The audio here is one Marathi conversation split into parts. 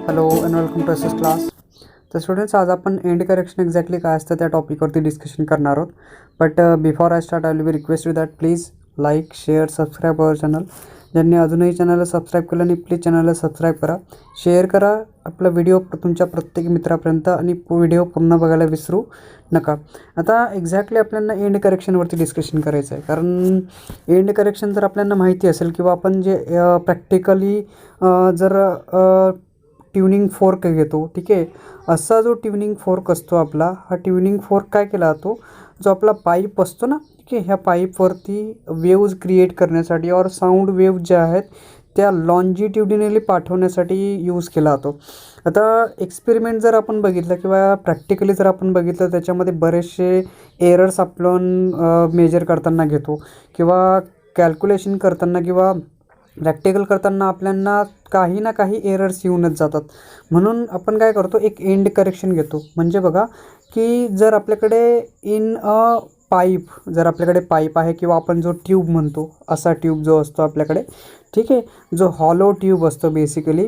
Hello and welcome to S S class. तर स्टुडंट्स, आज आपण एंड करेक्शन एक्झॅक्टली काय असतं त्या टॉपिकवरती डिस्कशन करणार आहोत. But before I start I will be request you that please like share subscribe our channel. ज्यांनी अजूनही चॅनलला सबस्क्राईब केलं नाही प्लीज चॅनलला सबस्क्राईब करा, शेअर करा आपला व्हिडिओ तुमच्या प्रत्येक मित्रापर्यंत आणि व्हिडिओ पूर्ण बघायला विसरू नका. आता एक्झॅक्टली आपल्याला एंड करेक्शनवरती डिस्कशन करायचं आहे, कारण एंड करेक्शन जर आपल्याला माहिती असेल किंवा आपण जे प्रॅक्टिकली जर ट्युनिंग फोर्क घेतो, ठीक आहे. असा जो ट्युनिंग फोर्क असतो आपला, हा ट्युनिंग फोर्क काय केला जातो, जो आपला पाईप असतो ना, ठीक आहे, ह्या पाईपवरती वेव्ज क्रिएट करण्यासाठी और साऊंड वेव्ह ज्या आहेत त्या लॉन्जिट्युडिनली पाठवण्यासाठी यूज केला जातो. आता एक्सपेरिमेंट जर आपण बघितलं किंवा प्रॅक्टिकली जर आपण बघितलं, त्याच्यामध्ये बरेचसे एरर्स आपण मेजर करताना घेतो किंवा कॅल्क्युलेशन करताना किंवा प्रॅक्टिकल करताना आपल्याला काही ना काही एरर्स येऊनच जातात. म्हणून आपण काय करतो, एक एंड करेक्शन घेतो. म्हणजे बघा की जर आपल्याकडे इन अ पाईप, जर आपल्याकडे पाईप आहे किंवा आपण जो ट्यूब म्हणतो, असा ट्यूब जो असतो आपल्याकडे, ठीक आहे, जो हॉलो ट्यूब असतो basically,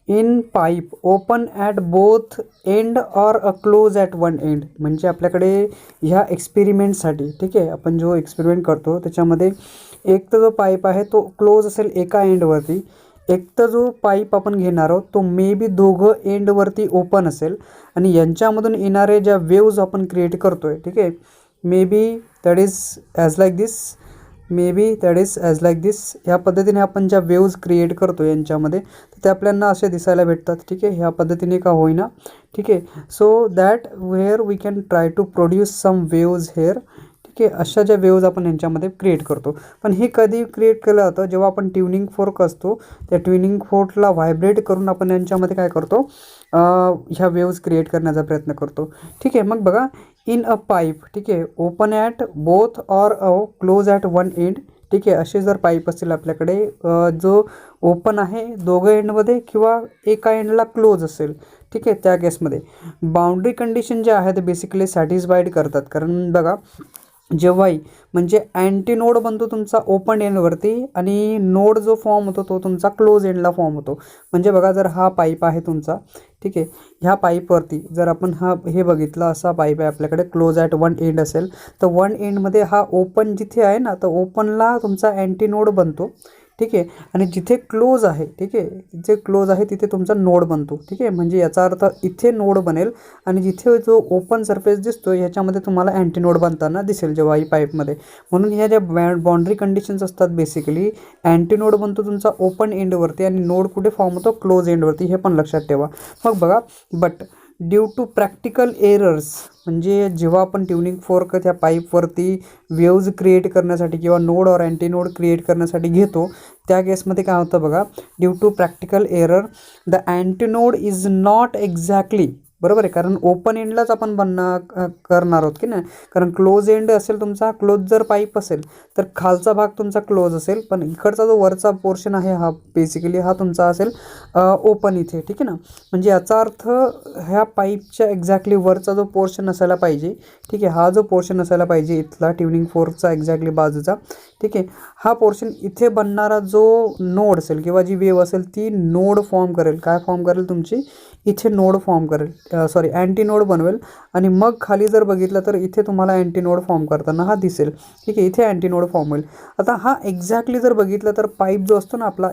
in pipe open at both end or a close at one end. म्हणजे आपल्याकडे ह्या एक्सपेरिमेंटसाठी, ठीक आहे, आपण जो एक्सपेरिमेंट करतो त्याच्यामध्ये एक तर जो पाईप आहे तो क्लोज असेल एका एंडवरती, एक तर जो पाईप आपण घेणार आहोत तो मे बी दोघं एंडवरती ओपन असेल आणि यांच्यामधून येणारे ज्या वेव्ज आपण क्रिएट करतो आहे, ठीक आहे, maybe that is as like this, maybe that is as like this. ह्या पद्धतीने आपण ज्या वेव्ज क्रिएट करतो यांच्यामध्ये, तर ते आपल्याला असे दिसायला भेटतात, ठीक आहे, ह्या पद्धतीने का होईना, ठीक आहे. So that where we can try to produce some waves here, ठीक आहे. अशा ज्या वेव्ज आपण यांच्यामध्ये क्रिएट करतो. पण हे कधी क्रिएट केलं जातं, जेव्हा आपण ट्युनिंग फोर्क असतो त्या ट्युनिंग फोर्कला व्हायब्रेट करून आपण यांच्यामध्ये काय करतो, ह्या वेव्ज क्रिएट करण्याचा प्रयत्न करतो, ठीक आहे. मग बघा, इन अ पाईप, ठीक आहे, open at both or close at one end, ठीक आहे, असे जर पाईप असतील आपल्याकडे, जो ओपन आहे दोघं एंडमध्ये किंवा एका एंडला क्लोज असेल, ठीक आहे, त्या केसमध्ये बाउंड्री कंडिशन ज्या आहेत बेसिकली सॅटिस्फाईड करतात. कारण बघा, जेव्हाही म्हणजे अँटी नोड बनतो तुमचा ओपन एंडवरती आणि नोड जो फॉर्म होतो तो तुमचा क्लोज एंडला फॉर्म होतो. म्हणजे बघा, जर हा पाईप आहे तुमचा, ठीक आहे, ह्या पाईपवरती जर आपण हे बघितलं, असा पाईप आहे आपल्याकडे, क्लोज ॲट वन एंड असेल, तर वन एंडमध्ये हा ओपन जिथे आहे ना, तर ओपनला तुमचा अँटी नोड बनतो, ठीक आहे, आणि जिथे क्लोज आहे, ठीक आहे, जिथे क्लोज आहे तिथे तुमचा नोड बनतो, ठीक आहे. म्हणजे याचा अर्थ इथे नोड बनेल आणि जिथे जो ओपन सरफेस दिसतो ह्याच्यामध्ये तुम्हाला अँटी नोड बनताना दिसेल जेव्हा ही पाईपमध्ये. म्हणून ह्या ज्या बाउंड्री कंडिशन्स असतात बेसिकली, अँटी नोड बनतो तुमचा ओपन एंडवरती आणि नोड कुठे फॉर्म होतो, क्लोज एंडवरती, हे पण लक्षात ठेवा. मग बघा, but due to practical errors, म्हणजे जेव्हा आपण ट्युनिंग फोर्क त्या पाईपवरती वेव्ज क्रिएट करण्यासाठी किंवा नोड और अँटी नोड क्रिएट करण्यासाठी घेतो, त्या केसमध्ये काय होतं बघा, due to practical error the anti node is not exactly, बरोबर आहे, कारण ओपन एंडलाच आपण करणार आहोत की नाही. कारण क्लोज एंड असेल तुमचा, क्लोज जर पाईप असेल तर खालचा भाग तुमचा क्लोज असेल, पण इकडचा जो वरचा पोर्शन आहे हा बेसिकली हा तुमचा असेल ओपन इथे, ठीक आहे ना. म्हणजे याचा अर्थ ह्या पाईपच्या एक्झॅक्टली वरचा जो पोर्शन असायला पाहिजे, ठीक आहे, हा जो पोर्शन असायला पाहिजे इथला ट्युनिंग फोर्कचा एक्झॅक्टली बाजूचा, ठीक आहे, हा पोर्शन इथे बनणारा जो नोड असेल किंवा जी वेव असेल ती नोड फॉर्म करेल. काय फॉर्म करेल, तुमची इथे नोड फॉर्म करेल, सॉरी अँटी नोड बनवेल. आणि मग खाली जर बघितलं तर इथे तुम्हाला अँटी नोड फॉर्म करताना हा दिसेल, ठीक आहे, इथे अँटी नोड फॉर्म होईल. आता हा एक्झॅक्टली जर बघितलं तर पाईप जो असतो ना आपला,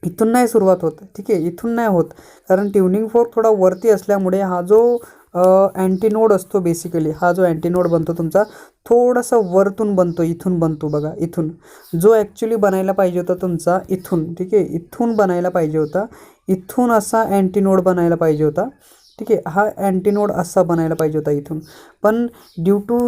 इथून नाही सुरुवात होत, ठीक आहे, इथून नाही होत, कारण ट्युनिंग फोर्क थोडा वरती असल्यामुळे हा जो अँटी नोड असतो बेसिकली, हा जो अँटी नोड बनतो तुमचा थोडासा वरतून बनतो, इथून बनतो बघा, इथून, जो ॲक्च्युली बनायला पाहिजे होता तुमचा इथून, ठीक आहे, इथून बनायला पाहिजे होता, इथून असा अँटी नोड बनायला पाहिजे होता, ठीक आहे, हा अँटी नोड असा बनायला पाहिजे होता इथून. पण ड्यू टू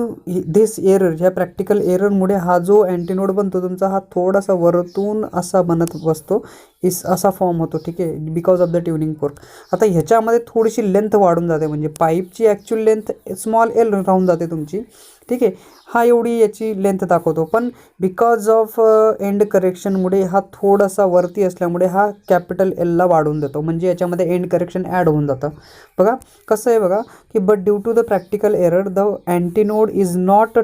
धिस एरर, ह्या प्रॅक्टिकल एररमुळे हा जो अँटी नोड बनतो तुमचा हा थोडासा वरतून असा बनत बसतो, असा फॉर्म होतो, ठीक आहे, because of the tuning fork. आता ह्याच्यामध्ये थोडीशी लेंथ वाढून जाते, म्हणजे पाईपची ॲक्च्युअल लेंथ स्मॉल एल राहून जाते तुमची, ठीक आहे, हा एवढी याची लेंथ दाखवतो. पण बिकॉज ऑफ एंड करेक्शनमुळे हा थोडासा वरती असल्यामुळे हा कॅपिटल एलला वाढवून देतो, म्हणजे याच्यामध्ये एंड करेक्शन ॲड होऊन जातं. बघा कसं आहे बघा, की but due to the practical error the anti node is not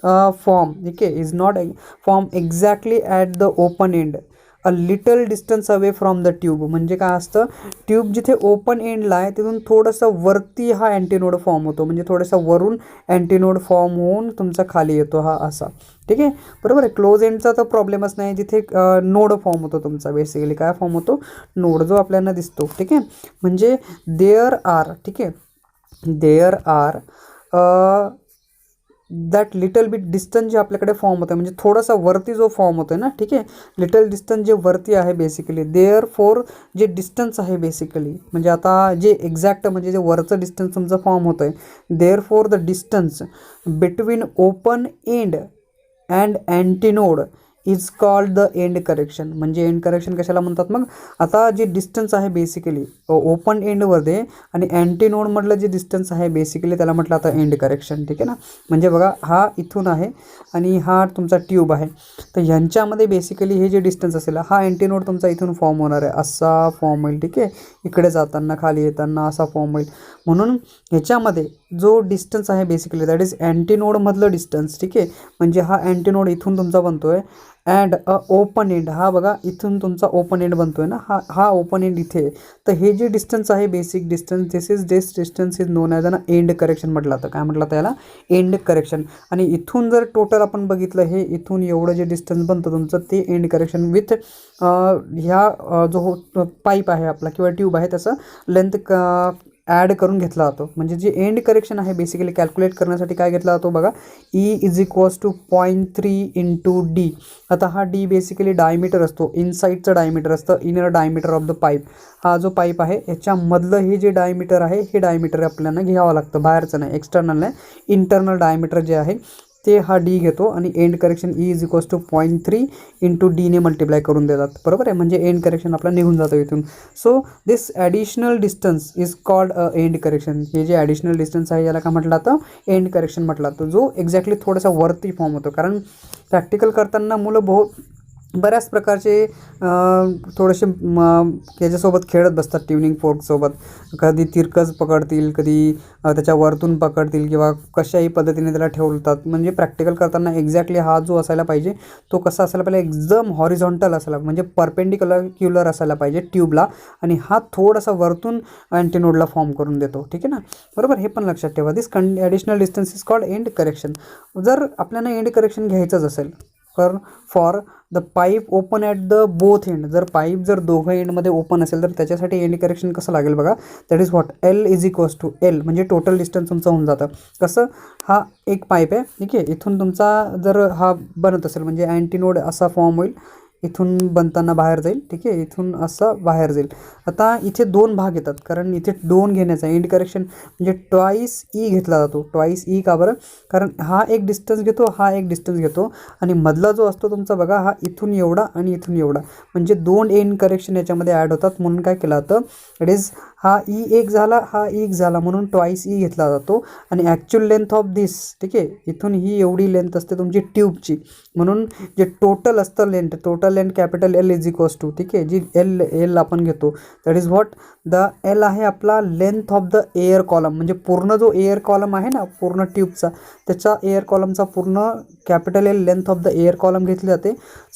form, ठीक आहे, is not form exactly at the open end. A little distance away from the tube. म्हणजे काय असतं, ट्यूब जिथे ओपन एंडला आहे तिथून थोडंसं वरती हा अँटीनोड फॉर्म होतो. म्हणजे थोडासा वरून अँटीनोड फॉर्म होऊन तुमचा खाली येतो हा असा. ठीक आहे, बरोबर आहे. क्लोज एंडचा तर प्रॉब्लेमच नाही, जिथे नोड फॉर्म होतो तुमचा. बेसिकली काय फॉर्म होतो, नोड जो आपल्याला दिसतो. ठीक आहे, म्हणजे देअर आर, ठीक आहे, there are that little bit distance जे आपल्याकडे फॉर्म होतं, म्हणजे थोडासा वरती जो फॉर्म होतो ना, ठीक आहे, लिटल डिस्टन्स जे वरती आहे बेसिकली, देअर फोर जे डिस्टन्स आहे बेसिकली, म्हणजे आता जे एक्झॅक्ट म्हणजे जे वरचं डिस्टन्स तुमचं फॉर्म होतं आहे, therefore the distance between open end and antinode is called the end correction. म्हणजे एंड करेक्शन कशाला म्हणतात मग, आता जे डिस्टन्स आहे बेसिकली ओपन एंडमध्ये आणि अँटीनोडमधलं जे डिस्टन्स आहे बेसिकली त्याला म्हटलं आता एंड करेक्शन. ठीक आहे ना, म्हणजे बघा हा इथून आहे आणि हा तुमचा ट्यूब आहे, तर ह्यांच्यामध्ये बेसिकली हे जे डिस्टन्स असेल, हा अँटीनोड तुमचा इथून फॉर्म होणार आहे, असा फॉर्म होईल. ठीक आहे, इकडे जाताना खाली येताना असा फॉर्म होईल. म्हणून ह्याच्यामध्ये जो डिस्टन्स आहे बेसिकली दॅट इज अँटीनोडमधलं डिस्टन्स. ठीक आहे, म्हणजे हा अँटीनोड इथून तुमचा बनतो आहे अँड अ ओपन एंड, हा बघा इथून तुमचा ओपन एंड बनतो आहे ना, हा ओपन एंड इथे आहे. तर हे जे डिस्टन्स आहे basic distance, this distance is known as an end correction म्हटलं तर काय म्हटलं त्याला, एंड करेक्शन. आणि इथून जर टोटल आपण बघितलं, हे इथून एवढं जे डिस्टन्स बनतं तुमचं ते एंड करेक्शन विथ ह्या जो पाईप आहे आपला किंवा ट्यूब आहे त्याचं लेंथ ॲड करून घेतला जातो. म्हणजे जे एंड करेक्शन आहे बेसिकली कॅल्क्युलेट करण्यासाठी काय घेतला जातो बघा, E=0.3 इंटू डी. आता हा डी बेसिकली डायमीटर असतो, इनसाईडचं डायमीटर असतं, inner diameter of the pipe. हा जो पाईप आहे याच्यामधलं हे जे डायमीटर आहे हे डायमीटर आपल्याला घ्यावं लागतं, बाहेरचं नाही, एक्सटर्नल नाही, इंटरनल डायमीटर जे आहे ते हा डी घेतो आणि एंड करेक्शन E=0.3 इंटू डीने मल्टिप्लाय करून देतात. बरोबर आहे, म्हणजे एंड करेक्शन आपला निघून जातो इथून. So this additional distance is called end correction. हे जे ॲडिशनल डिस्टन्स आहे याला काय म्हटलं जातं, एंड करेक्शन म्हटलं जातं, जो एक्झॅक्टली थोडासा वरती फॉर्म होतो. कारण प्रॅक्टिकल करताना मुलं बऱ्याच प्रकारचे थोडेसे याच्यासोबत खेळत बसतात, ट्युनिंग फोर्कसोबत. कधी तिरकस पकडतील, कधी त्याच्या वरतून पकडतील किंवा कशाही पद्धतीने त्याला ठेवतात. म्हणजे प्रॅक्टिकल करताना एक्झॅक्टली हा जो असायला पाहिजे तो कसा असायला पाहिजे, एकदम हॉरिझॉन्टल असायला, म्हणजे परपेंडिक्युलर असायला पाहिजे ट्यूबला, आणि हा थोडासा वरतून अँटीनोडला फॉर्म करून देतो. ठीक आहे ना, बरोबर. हे पण लक्षात ठेवा, this additional distance is called end correction. जर आपल्याला एंड करेक्शन घ्यायचंच असेल for the pipe open at the both end, जर पाईप जर दोघं एंडमध्ये ओपन असेल तर त्याच्यासाठी एंड करेक्शन कसं लागेल बघा, दॅट इज व्हॉट, L=L, म्हणजे टोटल डिस्टन्स तुमचं होऊन जातं. कसं, हा एक पाईप आहे, ठीक आहे, इथून तुमचा जर हा बनत असेल म्हणजे अँटीनोड असा फॉर्म होईल, इथून बनताना बाहेर जाईल. ठीक आहे, इथून असा बाहेर जाईल. आता इथे दोन भाग येतात, कारण इथे दोन घेण्याचा एंड करेक्शन म्हणजे ट्वाईस ई घेतला जातो. ट्वाईस ई का बरं, कारण हा एक डिस्टन्स घेतो, हा एक डिस्टन्स घेतो, आणि मधला जो असतो तुमचा बघा हा इथून एवढा आणि इथून एवढा, म्हणजे दोन एंड करेक्शन याच्यामध्ये ॲड होतात. म्हणून काय केलं जातं, इट इज हा ई एक झाला, हा एक झाला, म्हणून ट्वाईस ई घेतला जातो. आणि ॲक्च्युअल लेंथ ऑफ दिस, ठीक आहे, इथून ही एवढी लेंथ असते तुमची ट्यूबची, म्हणून जे टोटल असतं length, total length capital L=, ठीक आहे, जी एल आपण घेतो, that is what the L आहे आपला length of the air column. म्हणजे पूर्ण जो एअर कॉलम आहे ना पूर्ण ट्यूबचा, त्याचा एअर कॉलमचा पूर्ण capital L length of the air column घेतली जाते.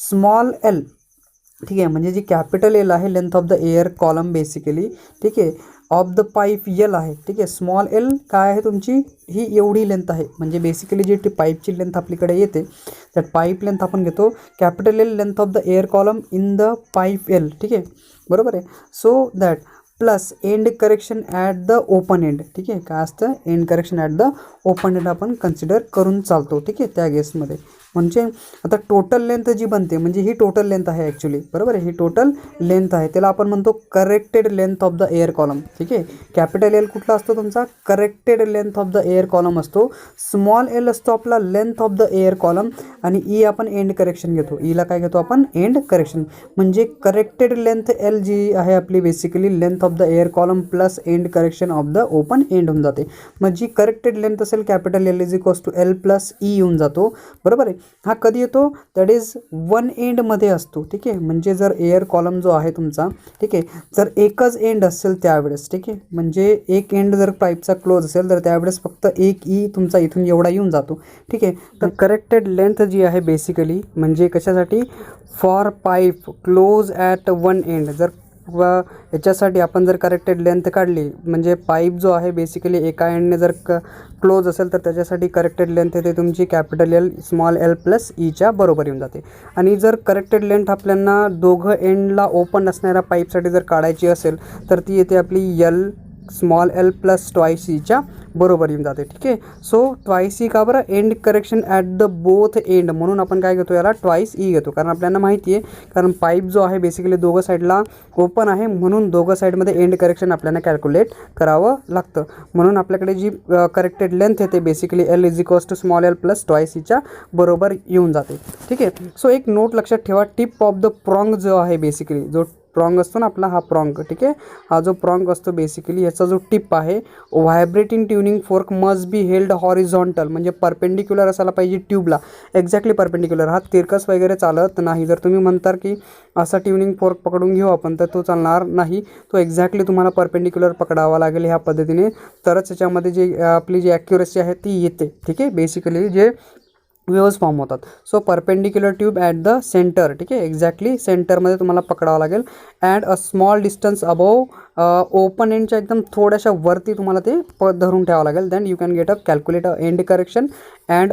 स्मॉल एल, ठीक आहे, म्हणजे जी कॅपिटल एल आहे length of the air column basically, ठीक आहे, ऑफ द पाईप एल आहे. ठीक आहे, स्मॉल एल काय आहे तुमची, ही एवढी लेंथ आहे, म्हणजे बेसिकली जी पाईपची लेंथ आपल्याकडे येते त्यात पाईप लेंथ आपण घेतो capital L length of the air column in the pipe L. ठीक आहे, बरोबर आहे. So that plus end correction at the open end. ठीक आहे, काय असतं, end correction at the open end आपण कन्सिडर करून चालतो. ठीक आहे, त्या केसमध्ये म्हणजे आता टोटल लेंथ जी बनते, म्हणजे ही टोटल लेंथ आहे ॲक्च्युली, बरोबर आहे, ही टोटल लेंथ आहे, त्याला आपण म्हणतो corrected length of the air column. ठीक आहे, कॅपिटल एल कुठला असतो तुमचा, corrected length of the air column असतो. स्मॉल एल असतो आपला length of the air column, आणि ई आपण एंड करेक्शन घेतो, ईला काय घेतो आपण, एंड करेक्शन. म्हणजे करेक्टेड लेंथ एल जी आहे आपली basically length of the air column plus end correction of the open end होऊन जाते. मग जी करेक्टेड लेंथ असेल कॅपिटल L=L + E येऊन जातो, बरोबर आहे. हा कधी येतो, दॅट इज वन एंडमध्ये असतो. ठीक आहे, म्हणजे जर एअर कॉलम जो आहे तुमचा, ठीक आहे, जर एकच एंड असेल त्यावेळेस, ठीक आहे, म्हणजे एक एंड जर पाईपचा क्लोज असेल तर त्यावेळेस फक्त एक ई तुमचा इथून एवढा येऊन जातो. ठीक आहे, तर करेक्टेड लेंथ जी आहे बेसिकली म्हणजे कशासाठी, for pipe close at one end. जर याच्यासाठी आपण जर करेक्टेड लेंथ काढली म्हणजे पाईप जो आहे बेसिकली एका एंडने जर क्लोज असेल तर त्याच्यासाठी करेक्टेड लेंथ येते तुमची capital L small L plus ईच्या बरोबर येऊन जाते. आणि जर करेक्टेड लेंथ आपल्याला दोघं एंडला ओपन असणाऱ्या पाईपसाठी जर काढायची असेल तर ती येते आपली L small L plus twice ईच्या बरोबर येऊन जाते. ठीक आहे, सो ट्वाईस ई का बरं, end correction at the both end म्हणून आपण काय घेतो, याला ट्वाईस ई घेतो. कारण आपल्याला माहिती आहे, कारण पाईप जो आहे बेसिकली दोघं साईडला ओपन आहे म्हणून दोघं साईडमध्ये एंड करेक्शन आपल्याला कॅल्क्युलेट करावं लागतं. म्हणून आपल्याकडे जी करेक्टेड लेंथ येते basically L is equals to small L plus twice ईच्या बरोबर येऊन जाते. ठीक आहे, सो एक नोट लक्षात ठेवा, टिप ऑफ द प्रॉंग जो आहे बेसिकली जो प्रॉंग असतो ना आपला, हा प्रॉंग. ठीक आहे, हा जो प्रॉंग असतो बेसिकली ह्याचा जो टिप आहे, vibrating tuning fork must be held horizontal म्हणजे परपेंडिक्युलर असायला पाहिजे ट्यूबला, एक्झॅक्टली परपेंडिक्युलर. हा तिरकस वगैरे चालत नाही. जर तुम्ही म्हणता की असा ट्युनिंग फोर्क पकडून घेऊ आपण तर तो चालणार नाही, तो एक्झॅक्टली तुम्हाला परपेंडिक्युलर पकडावा लागेल ह्या पद्धतीने, तरच याच्यामध्ये जी आपली जी ॲक्युरसी आहे ती येते. ठीक आहे, बेसिकली जे वेव्हज फॉर्म होतात. So perpendicular tube at the centre. ठीक आहे, एक्झॅक्टली सेंटरमध्ये तुम्हाला पकडावं लागेल. At a small distance above open एंडच्या एकदम थोड्याशा वरती तुम्हाला ते धरून ठेवावं लागेल. Then you can get a calculate a end correction and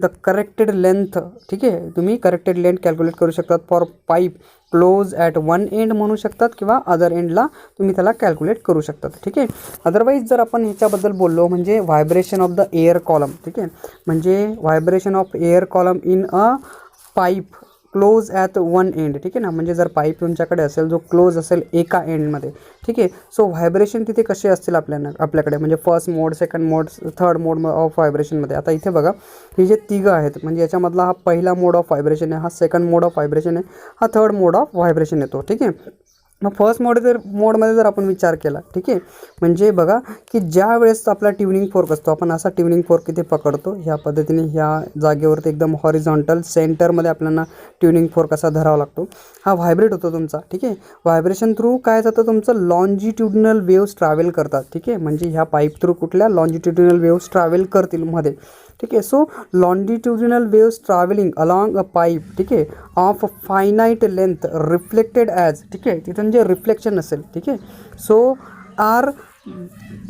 the corrected length. ठीक आहे, तुम्ही करेक्टेड लेंथ कॅल्क्युलेट करू शकतात for pipe close at one end म्हणू शकतात किंवा अदर एंडला तुम्ही त्याला कॅल्क्युलेट करू शकतात. ठीक आहे, अदरवाईज जर आपण ह्याच्याबद्दल बोललो म्हणजे vibration of the air column. ठीक आहे, म्हणजे vibration of air column in a pipe close at one end. ठीक आहे ना, म्हणजे जर पाईप तुमच्याकडे असेल जो क्लोज असेल एका एंडमध्ये. ठीक आहे, सो व्हायब्रेशन तिथे कसे असतील आपल्याकडे म्हणजे first mode, second mode, third mode of व्हायब्रेशनमध्ये. आता इथे बघा हे जे तिघं आहेत म्हणजे याच्यामधला हा पहिला मोड ऑफ व्हायब्रेशन आहे, हा सेकंड मोड ऑफ व्हायब्रेशन आहे, हा थर्ड मोड ऑफ व्हायब्रेशन येतो. ठीक आहे, मग फर्स्ट मोडमध्ये जर आपण विचार केला, ठीक आहे, म्हणजे बघा की ज्या वेळेस आपला ट्युनिंग फोर्क असतो, आपण असा ट्युनिंग फोर्क इथे पकडतो ह्या पद्धतीने, ह्या जागेवरती एकदम हॉरिझॉन्टल सेंटरमध्ये आपल्याला ट्युनिंग फोर्क असा धरावा लागतो. हा व्हायब्रेट होतो तुमचा. ठीक आहे, व्हायब्रेशन थ्रू काय जातं तुमचं, लॉन्जिट्युडिनल वेव्स ट्रॅव्हल करतात. ठीक आहे, म्हणजे ह्या पाईप थ्रू कुठल्या लॉन्जिट्युडिनल वेव्स ट्रॅव्हल करतील मध्ये. ठीक आहे, so longitudinal waves travelling along a pipe. ठीक आहे, of finite length reflected as. ठीक आहे, तिथून जे रिफ्लेक्शन असेल. ठीक आहे, so are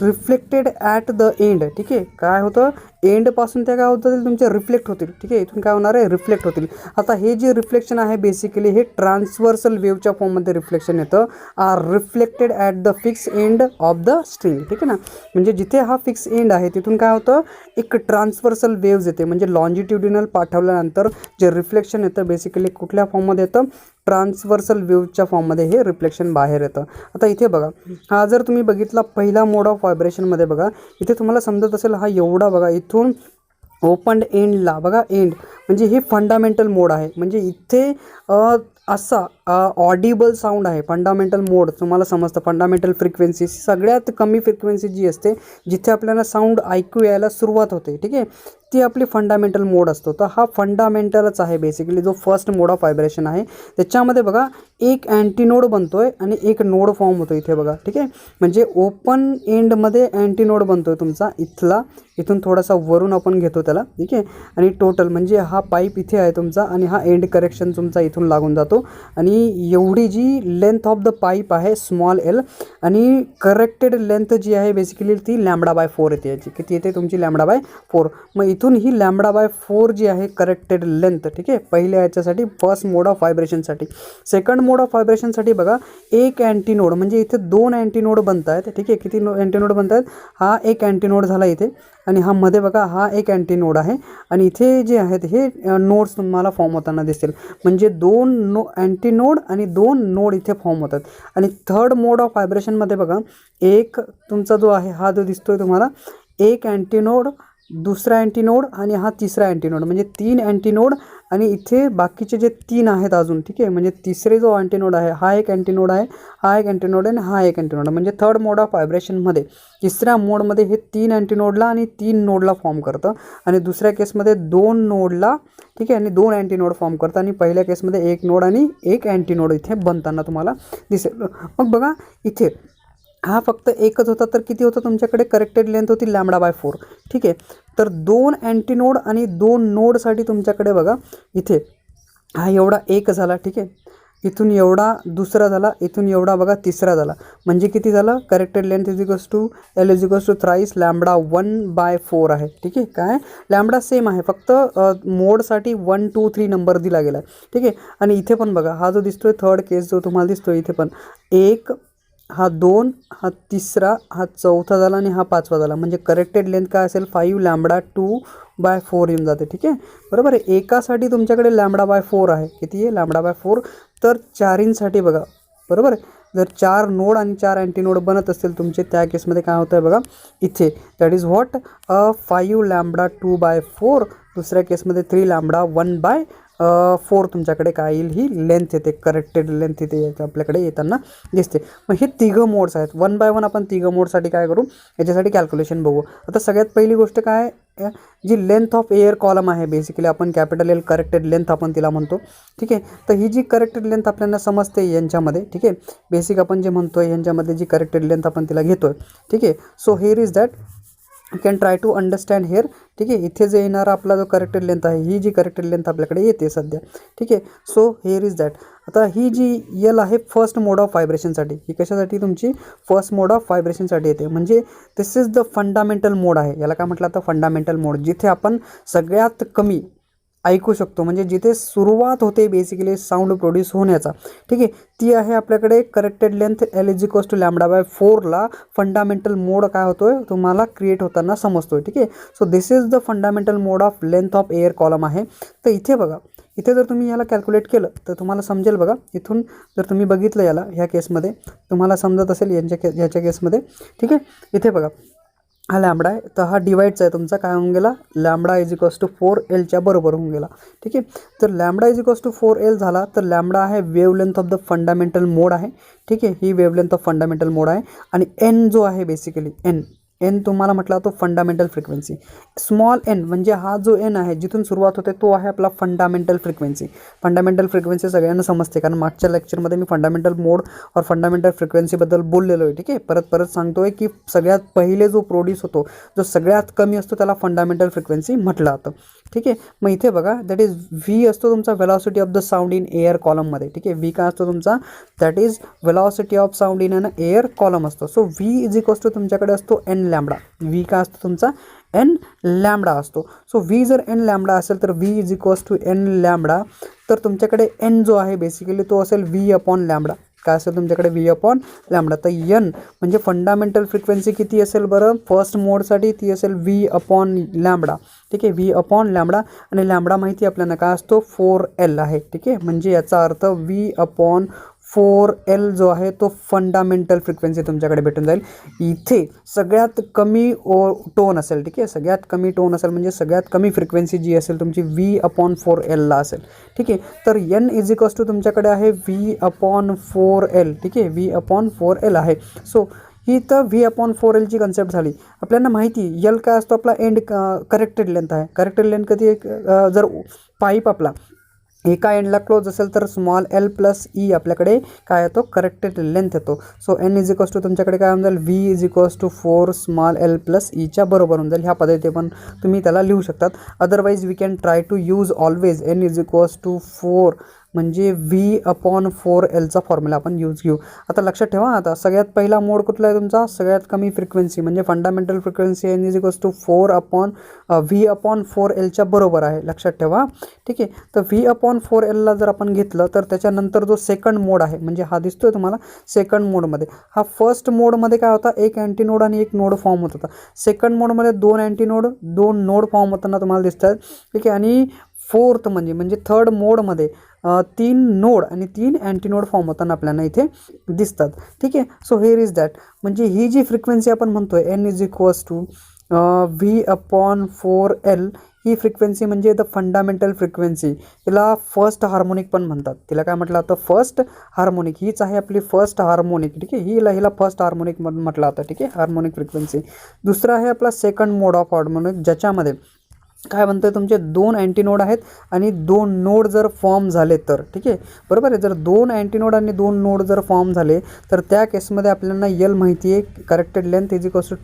reflected at the end. ठीक आहे, काय होतं एंडपासून त्या काय होतं तुमचे रिफ्लेक्ट होतील. ठीक आहे, इथून काय होणार आहे रिफ्लेक्ट होतील. आता हे जे रिफ्लेक्शन आहे बेसिकली हे ट्रान्सवर्सल वेव्हच्या फॉर्ममध्ये रिफ्लेक्शन येतं. Are reflected at the fix end of the string. ठीक आहे ना, म्हणजे जिथे हा फिक्स एंड आहे तिथून काय होतं एक ट्रान्सवर्सल वेव्ज येते. म्हणजे लॉन्जिट्युडिनल पाठवल्यानंतर जे रिफ्लेक्शन येतं बेसिकली कुठल्या फॉर्ममध्ये येतं, ट्रान्सवर्सल वेव्हच्या फॉर्ममध्ये हे रिफ्लेक्शन बाहेर येतं. आता इथे बघा हा जर तुम्ही बघितला पहिला मोड ऑफ व्हायब्रेशनमध्ये बघा इथे तुम्हाला समजत असेल हा एवढा बघा इथून ओपन एंडला बघा एंड म्हणजे हे फंडामेंटल मोड आहे. म्हणजे इथे असा ऑडिबल साऊंड आहे. फंडामेंटल मोड तुम्हाला समजतं, फंडामेंटल फ्रिक्वेन्सी सगळ्यात कमी फ्रिक्वेन्सी जी असते जिथे आपल्याला साऊंड ऐकू यायला सुरुवात होते. ठीक आहे, ती आपली फंडामेंटल मोड असतो. तर हा फंडामेंटलच आहे बेसिकली जो फर्स्ट मोड ऑफ व्हायब्रेशन आहे. त्याच्यामध्ये बघा एक अँटीनोड बनतोय आणि एक नोड फॉर्म होतो इथे बघा. ठीक आहे, म्हणजे ओपन एंडमध्ये अँटीनोड बनतोय तुमचा इथला, इथून थोडासा वरून आपण घेतो त्याला. ठीक आहे, आणि टोटल म्हणजे हा पाईप इथे आहे तुमचा आणि हा एंड करेक्शन तुमचा इथून लागून जातो. आणि एवढी जी लेंथ ऑफ द पाईप आहे स्मॉल एल आणि करेक्टेड लेंथ जी आहे बेसिकली ती λ/4 येते. याची किती येते तुमची λ/4. मग इथून ही λ/4 जी आहे करेक्टेड लेंथ. ठीक आहे, पहिल्या याच्यासाठी फर्स्ट मोड ऑफ व्हायब्रेशनसाठी. सेकंड मोड ऑफ व्हायब्रेशनसाठी बघा एक अँटीनोड म्हणजे इथे दोन अँटीनोड बनत आहेत. ठीक आहे, किती अँटीनोड बनत आहेत, हा एक अँटीनोड झाला इथे आणि हा मध्ये बघा हा एक अँटीनोड आहे आणि इथे जे आहेत हे नोड्स तुम्हाला फॉर्म होताना दिसतील. म्हणजे दोन अँटीनोड आणि दोन नोड इथे फॉर्म होतात. आणि थर्ड मोड ऑफ व्हायब्रेशनमध्ये बघा एक तुमचा जो आहे हा जो दिसतोय तुम्हाला एक अँटीनोड, दुसरा अँटीनोड आणि हा तिसरा अँटीनोड म्हणजे तीन अँटीनोड आणि इथे बाकीचे जे 3 आहेत अजून, ठीक आहे, म्हणजे तिसरे जो अँटीनोड आहे, हा एक अँटीनोड आहे, हा एक अँटीनोड आहे आणि हा एक अँटीनोड आहे. म्हणजे थर्ड मोड ऑफ व्हायब्रेशनमध्ये तिसऱ्या मोडमध्ये हे 3 अँटीनोडला आणि 3 नोडला फॉर्म करतं आणि दुसऱ्या केसमध्ये 2 नोडला, ठीक आहे, आणि 2 अँटीनोड फॉर्म करतं आणि पहिल्या केसमध्ये 1 नोड आणि 1 अँटीनोड इथे बनताना तुम्हाला दिसेल. मग बघा इथे हा फक्त एकच होता तर किती होतं तुमच्याकडे, करेक्टेड लेंथ होती λ/4, ठीक आहे. तर 2 अँटीनोड आणि 2 नोडसाठी तुमच्याकडे बघा इथे हा एवढा एक झाला, ठीक आहे, इथून एवढा दुसरा झाला, इथून एवढा बघा तिसरा झाला. म्हणजे किती झालं, corrected length is equals to L is equals to thrice λ1/4 आहे, ठीक आहे. काय लॅम्बडा सेम आहे, फक्त मोडसाठी 1 2 3 नंबर दिला गेला आहे, ठीक आहे. आणि इथे पण बघा हा जो दिसतोय थर्ड केस जो तुम्हाला दिसतोय इथे पण 1, हा 2, हा तिसरा, हा चौथा झाला आणि हा पाचवा झाला. म्हणजे करेक्टेड लेंथ काय असेल 5 λ2/4 येऊन जाते, ठीक आहे. बरोबर आहे. एकासाठी तुमच्याकडे λ/4 आहे, किती आहे λ/4, तर चारींसाठी बघा, बरोबर आहे. जर 4 नोड आणि 4 अँटीनोड बनत असतील तुमचे, त्या केसमध्ये काय होतं आहे बघा इथे, दॅट इज व्हॉट 5 λ2/4. दुसऱ्या केसमध्ये 3 λ1/4 तुमच्याकडे काय येईल, ही लेंथ येते, करेक्टेड लेंथ इथे आपल्याकडे येताना दिसते. मग हे तिघं मोड्स आहेत, 1 बाय 1 आपण तिघं मोडसाठी काय करू, याच्यासाठी कॅल्क्युलेशन बघू. आता सगळ्यात पहिली गोष्ट काय, जी लेंथ ऑफ एअर कॉलम आहे, बेसिकली आपण कॅपिटल L करेक्टेड लेंथ आपण तिला म्हणतो, ठीक आहे. तर ही जी करेक्टेड लेंथ आपल्याला समजते यांच्यामध्ये, ठीक आहे, बेसिक आपण जे म्हणतोय यांच्यामध्ये जी करेक्टेड लेंथ आपण तिला घेतोय, ठीक आहे. So here is that you can try to understand here, ठीक आहे. इथे जे येणारा आपला जो करेक्टेड लेंथ आहे, ही जी करेक्टेड लेंथ आपल्याकडे येते सध्या, ठीक आहे. So here is that. आता ही जी L आहे फर्स्ट मोड ऑफ व्हायब्रेशनसाठी, ही कशासाठी तुमची फर्स्ट मोड ऑफ व्हायब्रेशनसाठी येते. म्हणजे दिस इज द फंडामेंटल मोड आहे, याला काय म्हटलं तर फंडामेंटल मोड, जिथे आपण सगळ्यात कमी ऐकू शकतो, म्हणजे जिथे सुरुवात होते बेसिकली साऊंड प्रोड्यूस होण्याचा, ठीक आहे, ती आहे आपल्याकडे corrected length L is equals to λ/4ला फंडामेंटल मोड काय होतोय तुम्हाला क्रिएट होताना समजतोय, ठीक आहे. So this is the fundamental mode of length of air column आहे. तर इथे बघा, इथे जर तुम्ही याला कॅल्क्युलेट केलं तर तुम्हाला समजेल बघा, इथून जर तुम्ही बघितलं याला ह्या केसमध्ये तुम्हाला समजत असेल याच्या केसमध्ये, ठीक आहे. इथे बघा हा लॅम्बडा आहे, तर हा डिवाइडचा आहे तुमचा, काय होऊन गेला, लॅम्बडा इज इक्वल्स टू 4Lच्या बरोबर होऊन गेला, ठीक आहे. तर lambda is equals to 4L झाला, तर लॅम्बडा आहे वेवलेंथ ऑफ द फंडामेंटल मोड आहे, ठीक आहे. ही वेवलेंथ ऑफ फंडामेंटल मोड आहे. आणि N जो आहे बेसिकली एन तुम्हाला म्हटला तो फंडामेंटल फ्रिक्वेन्सी, स्मॉल एन म्हणजे हा जो एन आहे जिथून सुरुवात होते तो आहे आपला फंडामेंटल फ्रिक्वेन्सी. फंडामेंटल फ्रिक्वेन्सी सगळ्यांना समजते, कारण मागच्या लेक्चरमध्ये मी फंडामेंटल मोड और फंडामेंटल फ्रिक्वेन्सीबद्दल बोललेलो आहे, ठीक आहे. परत सांगतोय की सगळ्यात पहिले जो प्रोड्यूस होतो, जो सगळ्यात कमी असतो, त्याला फंडामेंटल फ्रिक्वेन्सी म्हटलं जातं, ठीक आहे. मग इथे बघा दॅट इज व्ही असतो तुमचा velocity of the sound in air कॉलममध्ये, ठीक आहे. व्ही काय असतो तुमचा, that is velocity of sound in an air column असतो. So v is equals to तुमच्याकडे असतो एन लॅम्बडा, व्ही काय असतो तुमचा एन लॅम्बडा असतो. सो व्ही जर एन लॅम्बडा असेल तर v is equals to n lambda, तर तुमच्याकडे एन जो आहे बेसिकली तो असेल व्ही अपॉन लॅम्बडा, काय असेल तुमच्याकडे व्ही अपॉन लॅम्बडा. तर एन म्हणजे फंडामेंटल फ्रिक्वेन्सी किती असेल बरं फर्स्ट मोडसाठी, ती असेल व्ही अपॉन लॅम्बडा, ठीक आहे. व्ही अपॉन लॅम्बडा, आणि लॅम्बडा माहिती आपल्याला काय असतो 4L आहे, ठीक आहे. म्हणजे याचा अर्थ व्ही अपॉन 4L जो आहे तो फंडामेंटल फ्रिक्वेन्सी तुमच्याकडे भेटून जाईल. इथे सगळ्यात कमी टोन असेल, ठीक आहे, सगळ्यात कमी टोन असेल म्हणजे सगळ्यात कमी फ्रिक्वेन्सी जी असेल तुमची व्ही अपॉन 4Lला असेल, ठीक आहे. तर एन इज इक्वल्स टू तुमच्याकडे आहे व्ही अपॉन 4L, ठीक आहे, व्ही अपॉन 4L आहे. सो ही तर व्ही अपॉन 4Lची कन्सेप्ट झाली. आपल्याला माहिती L काय असतो आपला एंड करेक्टेड लेंथ आहे. करेक्टेड लेंथ कधी जर पाईप आपला एका एंडला क्लोज असेल तर स्मॉल L प्लस ई आपल्याकडे काय येतो करेक्टेड लेंथ येतो. So N is equals to तुमच्याकडे काय होऊन जाईल V is equals to 4 small L plus ईच्या बरोबर होऊन जाईल. ह्या पद्धतीने पण तुम्ही त्याला लिहू शकतात. Otherwise we can try to use always N is equals to 4 म्हणजे व्ही अपॉन 4Lचा फॉर्म्युला आपण यूज घेऊ. आता लक्षात ठेवा, आता सगळ्यात पहिला मोड कुठला आहे तुमचा, सगळ्यात कमी फ्रिक्वेन्सी म्हणजे fundamental frequency n is equals to 4 upon v upon 4Lच्या बरोबर आहे, लक्षात ठेवा, ठीक आहे. तर व्ही अपॉन 4Lला जर आपण घेतलं तर त्याच्यानंतर जो सेकंड मोड आहे, म्हणजे हा दिसतोय तुम्हाला सेकंड मोडमध्ये, हा फर्स्ट मोडमध्ये काय होता, एक अँटीनोड आणि एक नोड फॉर्म होत होता. सेकंड मोडमध्ये 2 अँटीनोड 2 नोड फॉर्म होताना तुम्हाला दिसतात, ठीक आहे. आणि फोर्थ म्हणजे थर्ड मोडमध्ये 3 नोड आणि 3 अँटीनोड फॉर्म होताना आपल्याला इथे दिसतात, ठीक आहे. सो हेअर इज दॅट, म्हणजे ही जी फ्रिक्वेन्सी आपण म्हणतोय N is equals to V upon 4L, ही फ्रिक्वेन्सी म्हणजे द फंडामेंटल फ्रिक्वेन्सी, तिला फर्स्ट हार्मोनिक पण म्हणतात. तिला काय म्हटलं जातं? First harmonic. हीच आहे आपली फर्स्ट हार्मोनिक. ठीक आहे, हिला फर्स्ट हार्मोनिक म्हटलं जातं. ठीक आहे, हार्मोनिक फ्रिक्वेन्सी. दुसरा आहे आपला सेकंड मोड ऑफ हार्मोनिक, ज्याच्यामध्ये काय म्हणतोय तुमचे 2 अँटीनोड आहेत आणि 2 नोड जर फॉर्म झाले तर. ठीक आहे, बरोबर आहे. जर 2 अँटीनोड आणि 2 नोड जर फॉर्म झाले तर त्या केसमध्ये आपल्याला यल माहिती आहे, corrected length is equals to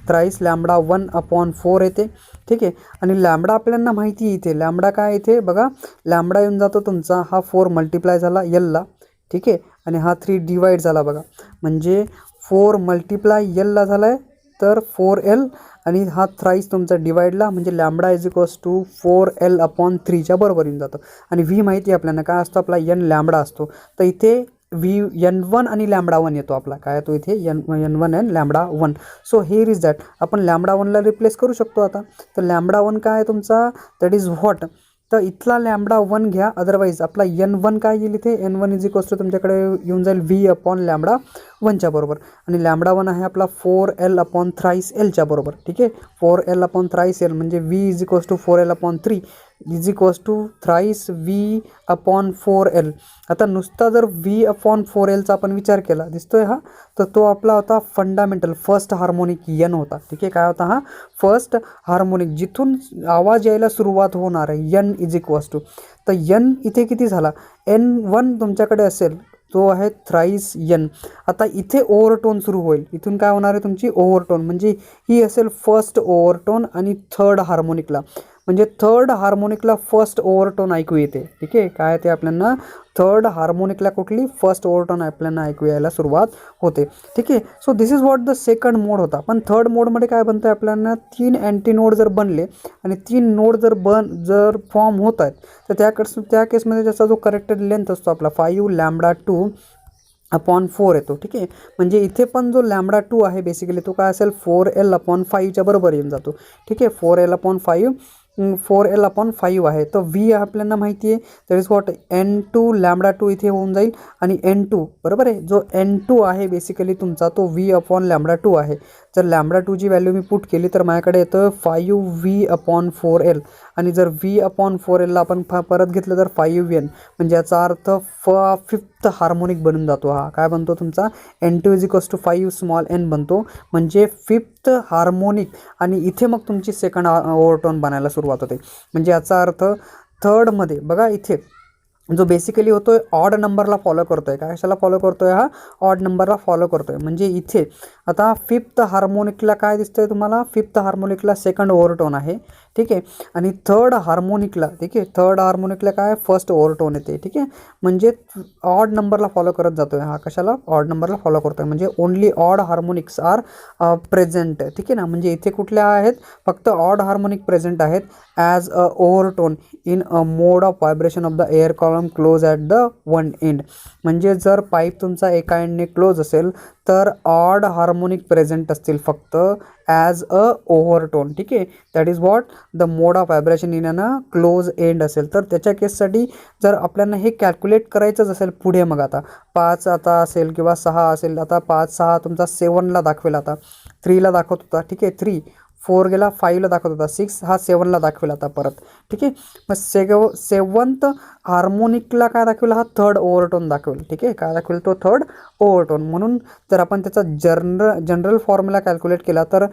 thrice lambda 1/4 येते. ठीक आहे, आणि लॅम्बडा आपल्याला माहिती आहे इथे. लॅम्बडा काय इथे बघा, लॅम्बडा येऊन जातो तुमचा हा 4 मल्टिप्लाय झाला यलला. ठीक आहे, आणि हा 3 डिवाइड झाला बघा, म्हणजे 4 मल्टिप्लाय यलला झाला आहे तर 4L, आणि हा थ्राईस तुमचा डिवाइडला म्हणजे लॅम्बडा इज इक्वल्स टू 4L/3च्या बरोबर येऊन जातो. आणि व्ही माहिती आहे आपल्याला काय असतो, आपला एन लॅम्बडा असतो. तर इथे व्ही N1 आणि लॅम्बडा 1 येतो आपला. काय येतो इथे N1 and lambda 1. So here is that आपण लॅम्बडा 1ला रिप्लेस करू शकतो आता. तर लॅम्बडा 1 काय आहे तुमचा, दॅट इज व्हॉट, तर इथला लॅम्बडा 1 घ्या, अदरवाईज आपला N1 काय येईल इथे, N1 इज इक्वल्स टू तुमच्याकडे येऊन जाईल V/लॅम्बडा 1च्या बरोबर. आणि लॅम्बडा 1 आहे आपला 4L/3Lच्या बरोबर. ठीक आहे, 4L/3L म्हणजे V is equals to 4L/3 is equals to thrice V/4L. आता नुसता जर V/4Lचा आपण विचार केला, दिसतोय हा, तर तो आपला होता फंडामेंटल फर्स्ट हार्मोनिक N होता. ठीक आहे, काय होता हा फर्स्ट हार्मोनिक, जिथून आवाज यायला सुरुवात होणार आहे N इज इक्वल्स टू. तर N इथे किती झाला, N1 तुमच्याकडे असेल, तो आहे थ्राईस N. आता इथे ओव्हरटोन सुरू होईल, इथून काय होणार आहे तुमची ओव्हरटोन, म्हणजे ही असेल फर्स्ट ओव्हरटोन. आणि थर्ड हार्मोनिकला म्हणजे थर्ड हार्मोनिकला फर्स्ट ओव्हरटोन ऐकू येते. ठीक आहे, काय ते आपल्याला थर्ड हार्मोनिकला कुठली फर्स्ट ओव्हरटोन आपल्याला ऐकू यायला सुरुवात होते. ठीक आहे, so this is what the second mode होता. पण थर्ड मोडमध्ये काय बनतं आहे आपल्याला, 3 अँटीनोड जर बनले आणि 3 नोड जर फॉर्म होत आहेत, तर त्या केसमध्ये त्याचा जो करेक्टेड लेंथ असतो आपला 5 लॅम्बडा 2/4 येतो. ठीक आहे, म्हणजे इथे पण जो लॅम्बडा 2 आहे बेसिकली तो काय असेल 4L/5च्या बरोबर येऊन जातो. ठीक आहे, 4L/5 आहे. तर V आपल्याला माहिती आहे, that is what N2 lambda 2 इथे होऊन जाईल. आणि N2 बरोबर आहे, जो N2 आहे बेसिकली तुमचा तो V/लॅम्बडा 2 आहे. जर लॅम्बडा 2ची व्हॅल्यू मी पुट केली तर माझ्याकडे येतं 5V/4L. आणि जर V/4Lला आपण परत घेतलं तर 5N, म्हणजे याचा अर्थ फिफ्थ हार्मोनिक बनून जातो. हा काय बनतो तुमचा N2 is equals to 5n बनतो, म्हणजे फिफ्थ हार्मोनिक. आणि इथे मग तुमची सेकंड ओव्हरटोन बनायला सुरुवात होते. म्हणजे याचा अर्थ थर्डमध्ये बघा इथे जो बेसिकली होतोय ऑड नंबरला फॉलो करतोय. काय कशाला फॉलो करतोय, हा ऑड नंबरला फॉलो करतोय. म्हणजे इथे आता फिफ्थ हार्मोनिकला काय दिसतंय तुम्हाला, फिफ्थ हार्मोनिकला सेकंड ओव्हरटोन आहे. ठीक आहे, आणि थर्ड हार्मोनिकला, ठीक आहे, थर्ड हार्मोनिकला काय फर्स्ट ओव्हरटोन येते. ठीक आहे, म्हणजे ऑड नंबरला फॉलो करत जातोय. हा कशाला ऑड नंबरला फॉलो करतोय, म्हणजे only odd harmonics are present. ठीक आहे ना, म्हणजे इथे कुठल्या आहेत, फक्त ऑड हार्मोनिक प्रेझेंट आहेत as a overtone in a mode of vibration of the air column close at the one end. म्हणजे जर पाईप तुमचा एका एंडने क्लोज असेल तर ऑड हार्मोनिक प्रेझेंट असतील फक्त ॲज अ ओव्हरटोन. ठीक आहे, that is what the mode of vibration in a close end असेल. तर त्याच्या केससाठी जर आपल्याला हे कॅल्क्युलेट करायचंच असेल पुढे, मग आता 5 आता असेल किंवा 6 असेल, आता 5 6 तुमचा 7ला दाखवेल, आता 3ला दाखवत होता. ठीक आहे, 3 4 गेला 5ला दाखवत होता, 6 हा 7ला दाखवेल आता परत. ठीक आहे, मग सेवन्थ हार्मोनिकला काय दाखवेल, हा थर्ड ओव्हरटोन दाखवेल. ठीक आहे, काय दाखवेल तो थर्ड ओव्हरटोन. म्हणून जर आपण त्याचा जनरल फॉर्म्युला कॅल्क्युलेट केला तर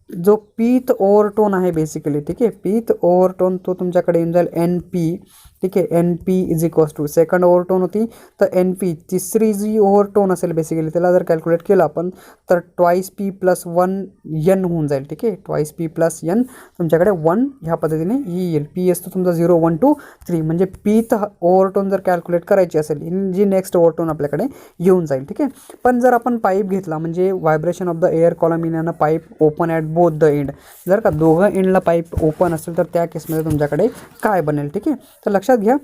जो पीथ ओव्हरटोन आहे बेसिकली, ठीक आहे, पीथ ओव्हरटोन तो तुमच्याकडे येऊन जाईल NP. ठीक आहे, NP is equals to second overtone होती तर NP. तिसरी जी ओव्हरटोन असेल बेसिकली त्याला जर कॅल्क्युलेट केलं आपण तर 2P + 1N होऊन जाईल. ठीक आहे, 2P + N तुमच्याकडे 1 ह्या पद्धतीने येईल. P असतो तुमचा 0 1 2 3. म्हणजे पीथ ओव्हरटोन जर कॅल्क्युलेट करायची असेल जी नेक्स्ट ओव्हरटोन आपल्याकडे येऊन जाईल. ठीक आहे, पण जर आपण पाईप घेतला म्हणजे vibration of the air column in a pipe open at both the end, जर का दोघं एंडला पाईप ओपन असेल तर त्या केसमध्ये तुमच्याकडे काय बनेल. ठीक आहे, तर लक्षात घ्या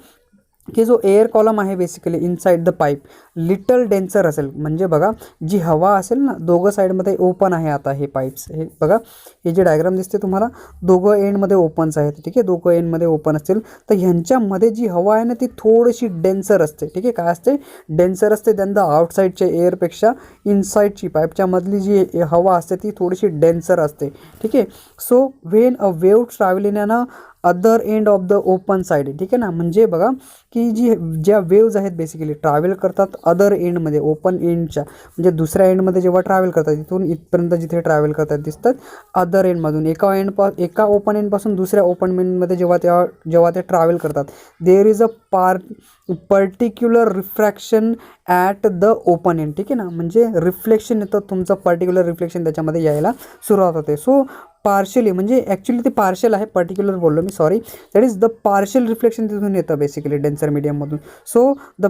की जो एअर कॉलम आहे basically inside the pipe little denser असेल. म्हणजे बघा जी हवा असेल ना, दोघं साईडमध्ये ओपन आहे. आता हे पाईप्स, हे बघा हे जे डायग्राम दिसते तुम्हाला, दोघं एंडमध्ये ओपन्स आहेत. ठीक आहे, दोघं एंडमध्ये ओपन असतील तर ह्यांच्यामध्ये जी हवा आहे ना ती थोडीशी डेन्सर असते. ठीक आहे, काय असते, डेन्सर असते. त्यांना आउटसाईडच्या एअरपेक्षा इनसाईडची पाईपच्या मधली जी हवा असते ती थोडीशी डेन्सर असते. ठीक आहे, so when a wave travelling in other end of the open side, ठीक आहे ना. म्हणजे बघा की ज्या वेव्ज आहेत बेसिकली ट्रॅव्हल करतात अदर एंडमध्ये, ओपन एंडच्या म्हणजे दुसऱ्या एंडमध्ये जेव्हा ट्रॅव्हल करतात इथून इथपर्यंत जिथे ट्रॅव्हल करतात दिसतात अदर एंडमधून, एका ओपन एंडपासून दुसऱ्या ओपन एंडमध्ये जेव्हा ते ट्रॅव्हल करतात, there is a particular refraction at the open end, ठीक आहे ना. म्हणजे रिफ्लेक्शन येतं, तुमचं पर्टिक्युलर रिफ्लेक्शन त्याच्यामध्ये यायला सुरुवात होते. सो पार्शियली म्हणजे ॲक्च्युली ते पार्शियल आहे, पर्टिक्युलर बोललो मी, sorry. That is the partial reflection तिथून येतं बेसिकली डेन्सर मीडियममधून. सो द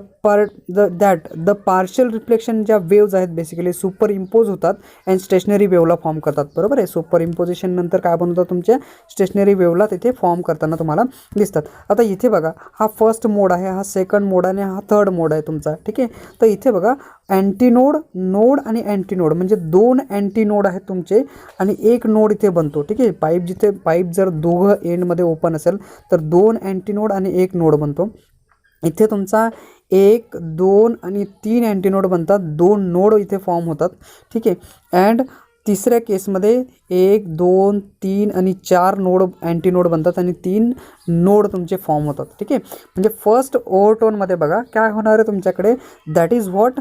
पार्शियल रिफ्लेक्शन ज्या वेव्ज आहेत बेसिकली सुपर इम्पोज होतात अँड स्टेशनरी वेवला फॉर्म करतात. बरोबर आहे. सुपर इम्पोजिशन नंतर काय बनवतात, तुमच्या स्टेशनरी वेवला तिथे फॉर्म करताना तुम्हाला दिसतात. आता इथे बघा हा फर्स्ट मोड आहे, हा सेकंड मोड आणि हा थर्ड मोड आहे तुमचा, ठीक आहे. तर इथे बघा अँटीनोड, नोड आणि अँटीनोड म्हणजे 2 अँटीनोड आहेत तुमचे आणि एक नोड इथे बनतो, ठीक आहे. पाईप जर दोघं एंडमध्ये ओपन असेल तर 2 अँटीनोड आणि एक नोड बनतो. इथे तुमचा 1, 2 आणि 3 अँटीनोड बनतात, 2 नोड इथे फॉर्म होतात, ठीक आहे. अँड तिसऱ्या केसमध्ये 1, 2, 3 आणि 4 नोड अँटीनोड बनतात आणि 3 नोड तुमचे फॉर्म होतात, ठीक आहे. म्हणजे फर्स्ट ओव्हरटोनमध्ये बघा काय होणार आहे तुमच्याकडे, दॅट इज व्हॉट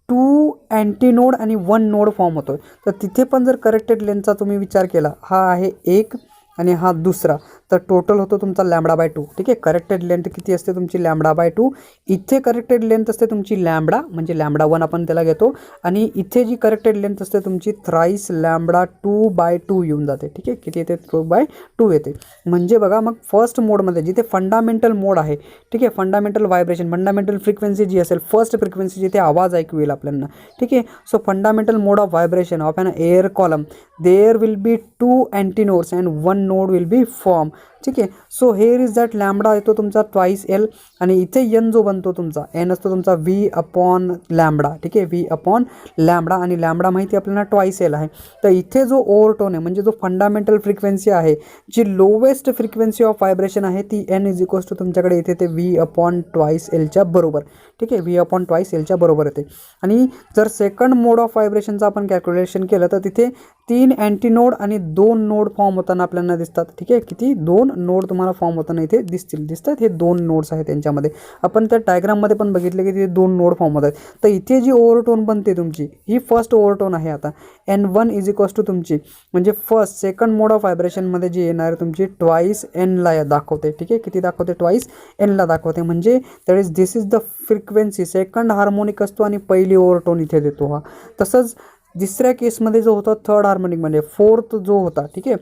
2 अँटीनोड आणि 1 नोड फॉर्म होतो. तर तिथे पण जर करेक्टेड लेंथचा तुम्ही विचार केला, हा आहे 1 आणि हा दुसरा, तर टोटल होतो तुमचा λ/2, ठीक आहे. करेक्टेड लेंथ किती असते तुमची, λ/2. इथे करेक्टेड लेंथ असते तुमची लॅम्बडा, म्हणजे λ1 आपण त्याला घेतो, आणि इथे जी करेक्टेड लेंथ असते तुमची थ्राईस λ2/2 येऊन जाते, ठीक आहे. किती येते, 2/2 येते. म्हणजे बघा मग फर्स्ट मोडमध्ये जिथे फंडामेंटल मोड आहे, ठीक आहे, फंडामेंटल व्हायब्रेशन, फंडामेंटल फ्रिक्वेन्सी जी असेल, फर्स्ट फ्रिक्वेन्सी जिथे आवाज ऐकू येईल आपल्याला, ठीक आहे. So fundamental mode of vibration of an air column, there will be 2 antinodes and 1 node will be form, ठीक आहे. So here is that lambda येतो तुमचा ट्वाईस एल आणि इथे एन जो बनतो तुमचा, एन असतो तुमचा V/λ, ठीक आहे, V/λ आणि लॅम्बडा माहिती आपल्याला ट्वाईस एल आहे. तर इथे जो ओव्हरटोन आहे म्हणजे जो फंडामेंटल फ्रिक्वेन्सी आहे, जी लोवेस्ट फ्रिक्वेन्सी ऑफ व्हायब्रेशन आहे ती N इज इक्वल्स टू तुमच्याकडे इथे ते V/2Lच्या बरोबर, ठीक आहे, V/2Lच्या बरोबर येते. आणि जर सेकंड मोड ऑफ व्हायब्रेशनचं आपण कॅल्क्युलेशन केलं तर तिथे 3 अँटीनोड आणि 2 नोड फॉर्म होताना आपल्याला दिसतात, ठीक आहे. किती, 2 नोड तुम्हाला फॉर्म होताना इथे दिसतात. हे 2 नोड्स आहेत त्यांच्यामध्ये. आपण त्या डायग्राममध्ये पण बघितले की तिथे 2 नोड फॉर्म होत आहेत. तर इथे जी ओव्हरटोन बनते तुमची, ही फर्स्ट ओव्हरटोन आहे. आता N1 इज इक्वल्स टू तुमची म्हणजे सेकंड मोड ऑफ व्हायब्रेशनमध्ये जी येणार तुमची ट्वाईस Nला दाखवते, ठीक आहे. किती दाखवते, ट्वाईस Nला दाखवते. म्हणजे that is this is the frequency, second harmonic असतो आणि पहिली ओव्हरटोन इथे देतो हा. तसंच दुसऱ्या केसमध्ये जो होता थर्ड हार्मोनिकमध्ये फोर्थ जो होता, ठीक आहे,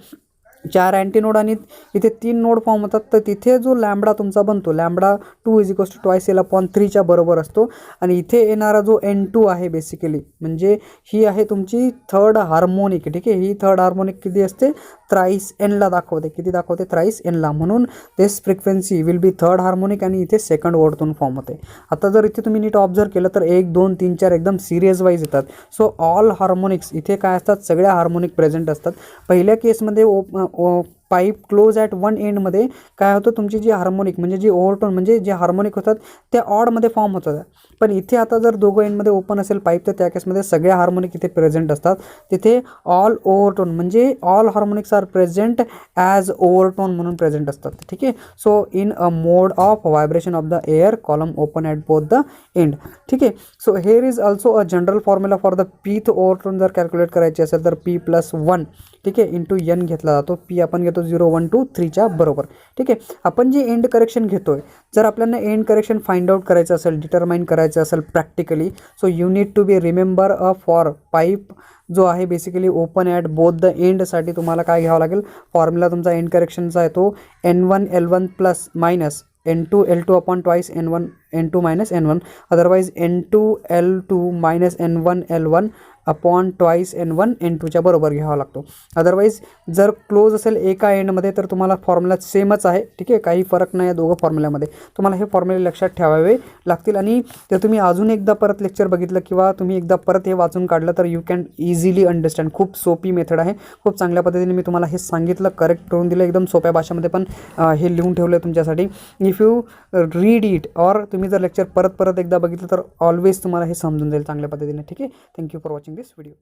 4 अँटीनोड आणि इथे 3 नोड फॉर्म होतात. तर तिथे जो लॅम्बडा तुमचा बनतो, λ2 इज इक्वल्स टू ट्वाईस L/3च्या बरोबर असतो. आणि इथे येणारा जो N2 आहे बेसिकली म्हणजे ही आहे तुमची थर्ड हार्मोनिक, ठीक आहे. ही थर्ड हार्मोनिक किती असते, थ्राईस Nला दाखवते. किती दाखवते, थ्राईस Nला. म्हणून this frequency will be third harmonic आणि इथे सेकंड ओव्हरटोन फॉर्म होते. आता जर इथे तुम्ही नीट ऑब्झर्व केलं तर 1, 2, 3, 4 एकदम सिरियस वाईज येतात. सो ऑल हार्मोनिक्स इथे काय असतात, सगळ्या हार्मोनिक प्रेझेंट असतात. पहिल्या केसमध्ये पाईप क्लोज ॲट 1 एंडमध्ये काय होतं, तुमची जी हार्मोनिक म्हणजे जी ओव्हरटोन म्हणजे जे हार्मोनिक होतात त्या ऑडमध्ये फॉर्म होतात. पण इथे आता जर दोघं एंडमध्ये ओपन असेल पाईप तर त्या केसमध्ये सगळे हार्मोनिक इथे प्रेझेंट असतात. तिथे ऑल ओव्हरटोन म्हणजे all harmonics are present as overtone म्हणून प्रेझेंट असतात, ठीक आहे. So in a mode of vibration of the air column open at both the end, ठीक आहे. So here is also a general formula for the pth overtone जर कॅल्क्युलेट करायची असेल तर P+1, ठीक आहे, इंटू N घेतला जातो. P आपण घेतो 0, 1, 2, 3च्या बरोबर, ठीक आहे. आपण जे एंड करेक्शन घेतोय, जर आपल्याला एंड करेक्शन फाइंड आउट करायचं असेल, डिटरमाइन करायचं असेल practically, so you need to be remember a for pipe जो आहे basically open at both the एंडसाठी तुम्हाला काय घ्यावं लागेल, फॉर्म्युला तुमचा एंड करेक्शनचा आहे तो N1 L1 plus minus N2 L2 upon twice N1 N2 minus N1, otherwise N2 L2 minus N1 L1 upon twice N1 N2च्या बरोबर घ्यावा लागतो. अदरवाईज जर क्लोज असेल एका एंडमध्ये तर तुम्हाला फॉर्म्युला सेमच आहे, ठीक आहे, काही फरक नाही आहे दोघं फॉर्म्युल्यामध्ये. तुम्हाला हे फॉर्म्युले लक्षात ठेवावे लागतील. आणि जर तुम्ही अजून एकदा परत लेक्चर बघितलं किंवा तुम्ही एकदा परत हे वाचून काढलं तर यू कॅन इझिली अंडरस्टँड. खूप सोपी मेथड आहे, खूप चांगल्या पद्धतीने मी तुम्हाला हे सांगितलं, करेक्ट करून दिलं, एकदम सोप्या भाषेमध्ये पण हे लिहून ठेवलं आहे तुमच्यासाठी. इफ यू रीड इट और तुम्ही जर लेक्चर परत एकदा बघितलं तर ऑलवेज तुम्हाला हे समजून जाईल चांगल्या पद्धतीने, ठीक आहे. Thank you for watching this video.